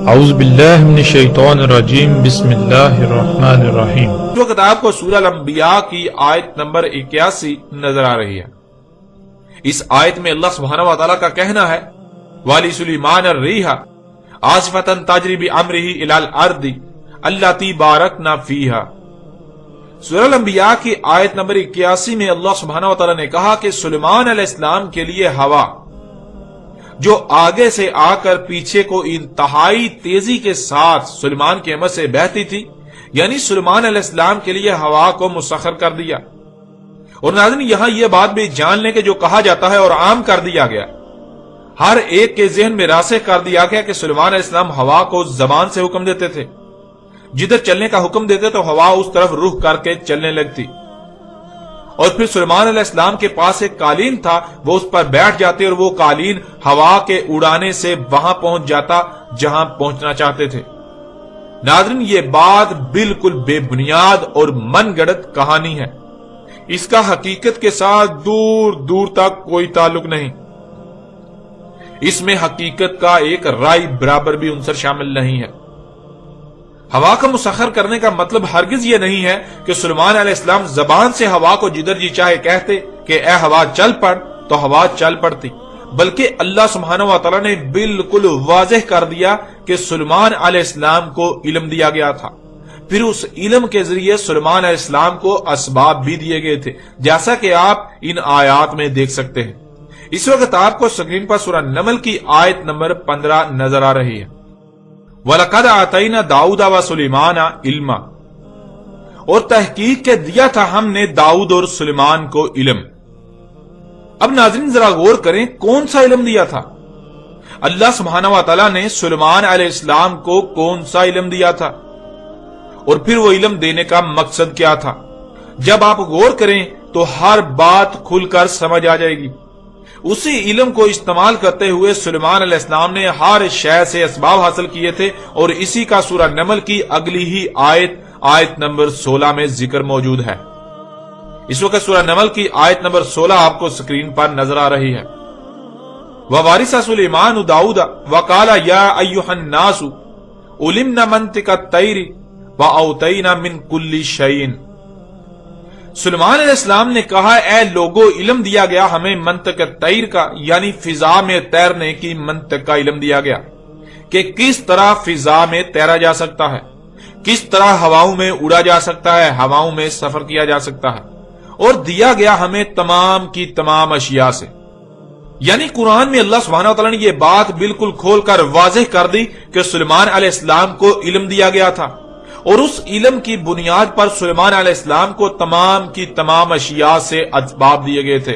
اعوذ باللہ من الشیطان الرجیم بسم اللہ الرحمن الرحیم۔ اس وقت آپ کو سورہ الانبیاء کی آیت نمبر 81 نظر آ رہی ہے۔ اس آیت میں اللہ سبحانہ و تعالیٰ کا کہنا ہے وَلِسُلَيْمَانَ الرِّيحَ عَاصِفَةً تَجْرِي بِأَمْرِهِ إِلَى الْأَرْضِ الَّتِي بَارَكْنَا فِيهَا۔ سورہ الانبیاء کی آیت نمبر 81 میں اللہ سبحانہ و تعالیٰ نے کہا کہ سلیمان علیہ السلام کے لیے ہوا جو آگے سے آ کر پیچھے کو انتہائی تیزی کے ساتھ سلیمان کے امر سے بہتی تھی، یعنی سلیمان علیہ السلام کے لیے ہوا کو مسخر کر دیا۔ اور ناظرین یہاں یہ بات بھی جان لیں کہ جو کہا جاتا ہے اور عام کر دیا گیا، ہر ایک کے ذہن میں راسخ کر دیا گیا کہ سلیمان علیہ السلام ہوا کو زبان سے حکم دیتے تھے، جدھر چلنے کا حکم دیتے تو ہوا اس طرف رخ کر کے چلنے لگتی، اور پھر سلیمان علیہ السلام کے پاس ایک قالین تھا، وہ اس پر بیٹھ جاتے اور وہ قالین ہوا کے اڑانے سے وہاں پہنچ جاتا جہاں پہنچنا چاہتے تھے۔ ناظرین یہ بات بالکل بے بنیاد اور من گڑت کہانی ہے، اس کا حقیقت کے ساتھ دور دور تک کوئی تعلق نہیں، اس میں حقیقت کا ایک رائی برابر بھی عنصر شامل نہیں ہے۔ ہوا کا مسخر کرنے کا مطلب ہرگز یہ نہیں ہے کہ سلیمان علیہ السلام زبان سے ہوا کو جدھر جی چاہے کہتے کہ اے ہوا چل پڑ تو ہوا چل پڑتی، بلکہ اللہ سبحانہ و تعالیٰ نے بالکل واضح کر دیا کہ سلیمان علیہ السلام کو علم دیا گیا تھا، پھر اس علم کے ذریعے سلیمان علیہ السلام کو اسباب بھی دیے گئے تھے، جیسا کہ آپ ان آیات میں دیکھ سکتے ہیں۔ اس وقت آپ کو سکرین پر سورہ نمل کی آیت نمبر 15 نظر آ رہی ہے۔ وَلَقَدْ آتَيْنَا دَاؤُدَ وَسُلَيْمَانَ عِلْمًا، اور تحقیق کے دیا تھا ہم نے داؤد اور سلیمان کو علم۔ اب ناظرین ذرا غور کریں کون سا علم دیا تھا؟ اللہ سبحانہ و تعالیٰ نے سلیمان علیہ السلام کو کون سا علم دیا تھا، اور پھر وہ علم دینے کا مقصد کیا تھا؟ جب آپ غور کریں تو ہر بات کھل کر سمجھ آ جائے گی۔ اسی علم کو استعمال کرتے ہوئے سلیمان علیہ السلام نے ہر شے سے اسباب حاصل کیے تھے، اور اسی کا سورہ نمل کی اگلی ہی آیت نمبر 16 میں ذکر موجود ہے۔ اس وقت سورہ نمل کی آیت نمبر 16 آپ کو سکرین پر نظر آ رہی ہے۔ وَوَارِثَ سُلَيْمَانُ دَاؤُدَ وَقَالَ يَا أَيُّهَا النَّاسُ عُلِمْنَا مَنطِقَ الطَّيْرِ وَأَوْتَيْنَا مِنْ كُلِّ شَيْءٍ۔ سلیمان علیہ السلام نے کہا اے لوگو علم دیا گیا ہمیں منطق الطیر کا، یعنی فضا میں تیرنے کی منطق کا علم دیا گیا کہ کس طرح فضا میں تیرا جا سکتا ہے، کس طرح ہواؤں میں اڑا جا سکتا ہے، ہواؤں میں سفر کیا جا سکتا ہے، اور دیا گیا ہمیں تمام کی تمام اشیاء سے۔ یعنی قرآن میں اللہ سبحانہ وتعالیٰ نے یہ بات بالکل کھول کر واضح کر دی کہ سلیمان علیہ السلام کو علم دیا گیا تھا، اور اس علم کی بنیاد پر سلیمان علیہ السلام کو تمام کی تمام اشیاء سے اسباب دیے گئے تھے۔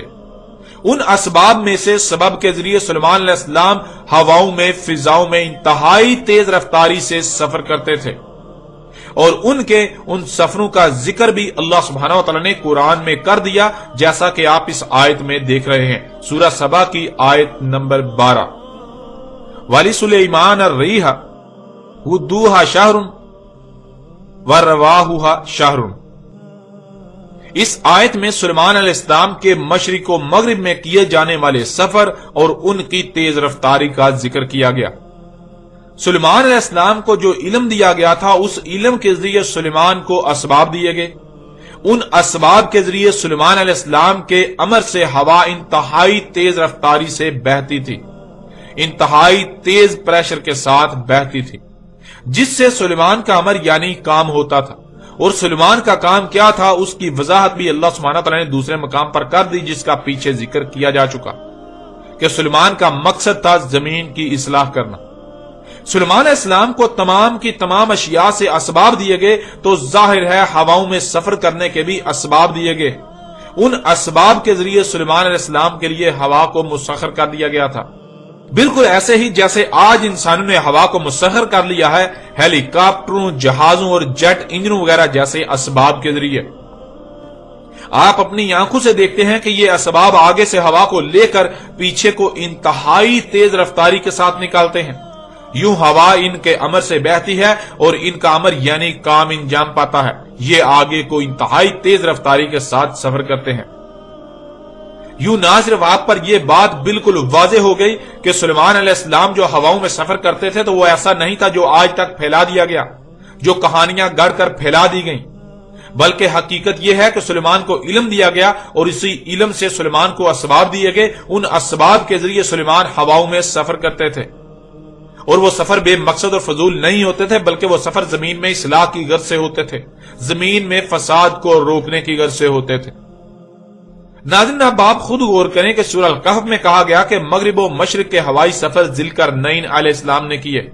ان اسباب میں سے سبب کے ذریعے سلیمان علیہ السلام ہواؤں میں فضاؤں میں انتہائی تیز رفتاری سے سفر کرتے تھے، اور ان سفروں کا ذکر بھی اللہ سبحانہ و تعالیٰ نے قرآن میں کر دیا، جیسا کہ آپ اس آیت میں دیکھ رہے ہیں، سورہ سبا کی آیت نمبر 12۔ وَلِسُلَيْمَانَ الرِّيحَ غُدُوهَا شَهْرٌ وَرَوَاحُهَا شَهْرٌ۔ اس آیت میں سلیمان علیہ السلام کے مشرق و مغرب میں کیے جانے والے سفر اور ان کی تیز رفتاری کا ذکر کیا گیا۔ سلیمان علیہ السلام کو جو علم دیا گیا تھا، اس علم کے ذریعے سلیمان کو اسباب دیے گئے، ان اسباب کے ذریعے سلیمان علیہ السلام کے امر سے ہوا انتہائی تیز رفتاری سے بہتی تھی، انتہائی تیز پریشر کے ساتھ بہتی تھی، جس سے سلیمان کا امر یعنی کام ہوتا تھا۔ اور سلیمان کا کام کیا تھا اس کی وضاحت بھی اللہ سبحانہ تعالیٰ نے دوسرے مقام پر کر دی، جس کا پیچھے ذکر کیا جا چکا کہ سلیمان کا مقصد تھا زمین کی اصلاح کرنا۔ سلیمان علیہ السلام کو تمام کی تمام اشیاء سے اسباب دیے گئے، تو ظاہر ہے ہواؤں میں سفر کرنے کے بھی اسباب دیے گئے۔ ان اسباب کے ذریعے سلیمان علیہ السلام کے لیے ہوا کو مسخر کر دیا گیا تھا، بالکل ایسے ہی جیسے آج انسانوں نے ہوا کو مسخر کر لیا ہے ہیلی کاپٹروں، جہازوں اور جیٹ انجنوں وغیرہ جیسے اسباب کے ذریعے۔ آپ اپنی آنکھوں سے دیکھتے ہیں کہ یہ اسباب آگے سے ہوا کو لے کر پیچھے کو انتہائی تیز رفتاری کے ساتھ نکالتے ہیں، یوں ہوا ان کے امر سے بہتی ہے اور ان کا امر یعنی کام انجام پاتا ہے، یہ آگے کو انتہائی تیز رفتاری کے ساتھ سفر کرتے ہیں۔ یوں نہ صرف آپ پر یہ بات بالکل واضح ہو گئی کہ سلیمان علیہ السلام جو ہواؤں میں سفر کرتے تھے تو وہ ایسا نہیں تھا جو آج تک پھیلا دیا گیا، جو کہانیاں گڑھ کر پھیلا دی گئیں، بلکہ حقیقت یہ ہے کہ سلیمان کو علم دیا گیا اور اسی علم سے سلیمان کو اسباب دیے گئے، ان اسباب کے ذریعے سلیمان ہواؤں میں سفر کرتے تھے، اور وہ سفر بے مقصد اور فضول نہیں ہوتے تھے، بلکہ وہ سفر زمین میں اصلاح کی غرض سے ہوتے تھے، زمین میں فساد کو روکنے کی غرض سے ہوتے تھے۔ ناظرین، اب آپ خود غور کریں کہ سورہ الکہف میں کہا گیا کہ مغرب و مشرق کے ہوائی سفر ذوالقرنین علیہ السلام نے کیے،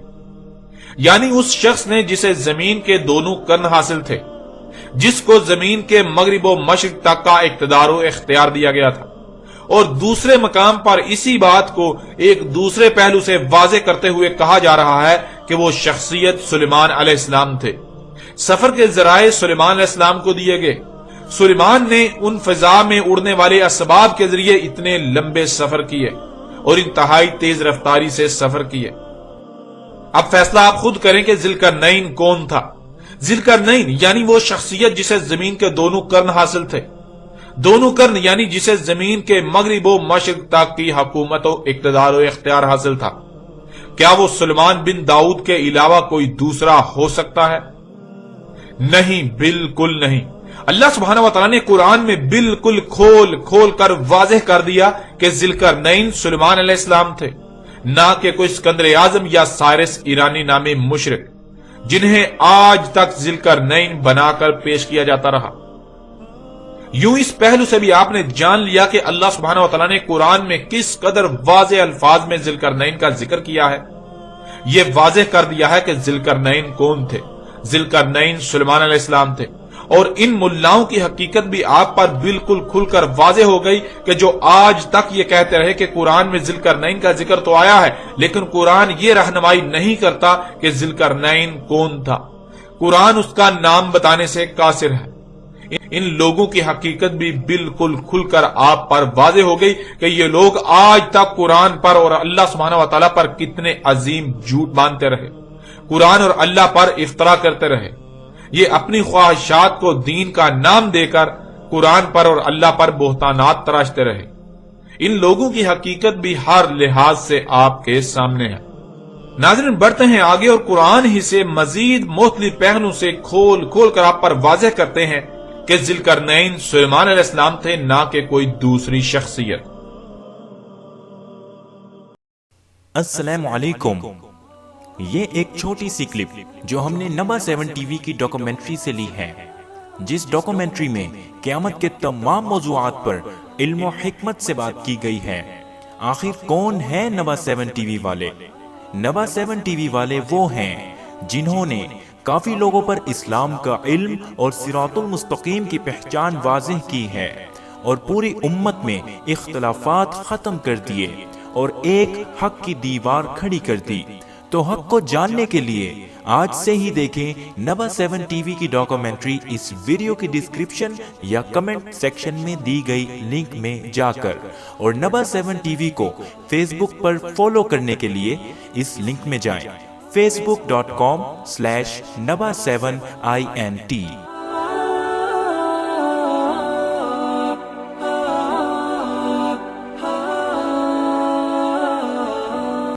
یعنی اس شخص نے جسے زمین کے دونوں قرن حاصل تھے، جس کو زمین کے مغرب و مشرق تک کا اقتدار و اختیار دیا گیا تھا۔ اور دوسرے مقام پر اسی بات کو ایک دوسرے پہلو سے واضح کرتے ہوئے کہا جا رہا ہے کہ وہ شخصیت سلیمان علیہ السلام تھے۔ سفر کے ذرائع سلیمان علیہ السلام کو دیے گئے۔ سلیمان نے ان فضا میں اڑنے والے اسباب کے ذریعے اتنے لمبے سفر کیے اور انتہائی تیز رفتاری سے سفر کیے۔ اب فیصلہ آپ خود کریں کہ ذوالقرنین کون تھا۔ ذوالقرنین یعنی وہ شخصیت جسے زمین کے دونوں قرن حاصل تھے، دونوں قرن یعنی جسے زمین کے مغرب و مشرق تک کی حکومت و اقتدار و اختیار حاصل تھا۔ کیا وہ سلیمان بن داؤد کے علاوہ کوئی دوسرا ہو سکتا ہے؟ نہیں، بالکل نہیں۔ اللہ سبحانہ و تعالیٰ نے قرآن میں بالکل کھول کر واضح کر دیا کہ ذوالقرنین سلیمان علیہ السلام تھے، نہ کہ کوئی اسکندر اعظم یا سائرس ایرانی نامی مشرک، جنہیں آج تک ذوالقرنین بنا کر پیش کیا جاتا رہا۔ یوں اس پہلو سے بھی آپ نے جان لیا کہ اللہ سبحانہ و تعالیٰ نے قرآن میں کس قدر واضح الفاظ میں ذوالقرنین کا ذکر کیا ہے۔ یہ واضح کر دیا ہے کہ ذوالقرنین کون تھے۔ ذوالقرنین سلیمان علیہ السلام تھے، اور ان ملاؤں کی حقیقت بھی آپ پر بالکل کھل کر واضح ہو گئی کہ جو آج تک یہ کہتے رہے کہ قرآن میں ذوالقرنین کا ذکر تو آیا ہے، لیکن قرآن یہ رہنمائی نہیں کرتا کہ ذوالقرنین کون تھا، قرآن اس کا نام بتانے سے قاصر ہے۔ ان لوگوں کی حقیقت بھی بالکل کھل کر آپ پر واضح ہو گئی کہ یہ لوگ آج تک قرآن پر اور اللہ سبحانہ و تعالیٰ پر کتنے عظیم جھوٹ باندھتے رہے، قرآن اور اللہ پر افطرا کرتے رہے۔ یہ اپنی خواہشات کو دین کا نام دے کر قرآن پر اور اللہ پر بہتانات تراشتے رہے۔ ان لوگوں کی حقیقت بھی ہر لحاظ سے آپ کے سامنے ہے۔ ناظرین، بڑھتے ہیں آگے اور قرآن ہی سے مزید مختلف پہلوؤں سے کھول کر آپ پر واضح کرتے ہیں کہ ذوالقرنین سلیمان علیہ السلام تھے، نہ کہ کوئی دوسری شخصیت۔ السلام علیکم۔ یہ ایک چھوٹی سی کلپ جو ہم نے نبا 7 ٹی وی کی ڈاکومنٹری سے لی ہے، جس ڈاکومنٹری میں قیامت کے تمام موضوعات پر علم و حکمت سے بات کی گئی ہے۔ آخر کون ہے نبا 7 ٹی وی والے؟ نبا 7 ٹی وی والے وہ ہیں جنہوں نے کافی لوگوں پر اسلام کا علم اور صراط المستقیم کی پہچان واضح کی ہے، اور پوری امت میں اختلافات ختم کر دیے اور ایک حق کی دیوار کھڑی کر دی۔ تو حق کو جاننے کے لیے آج سے ہی دیکھیں نبا 7 ٹی وی کی ڈاکومنٹری اس ویڈیو کی ڈسکرپشن یا کمنٹ سیکشن میں دی گئی لنک میں جا کر، اور نبا 7 ٹی وی کو فیس بک پر فالو کرنے کے لیے اس لنک میں جائیں، facebook.com/naba7int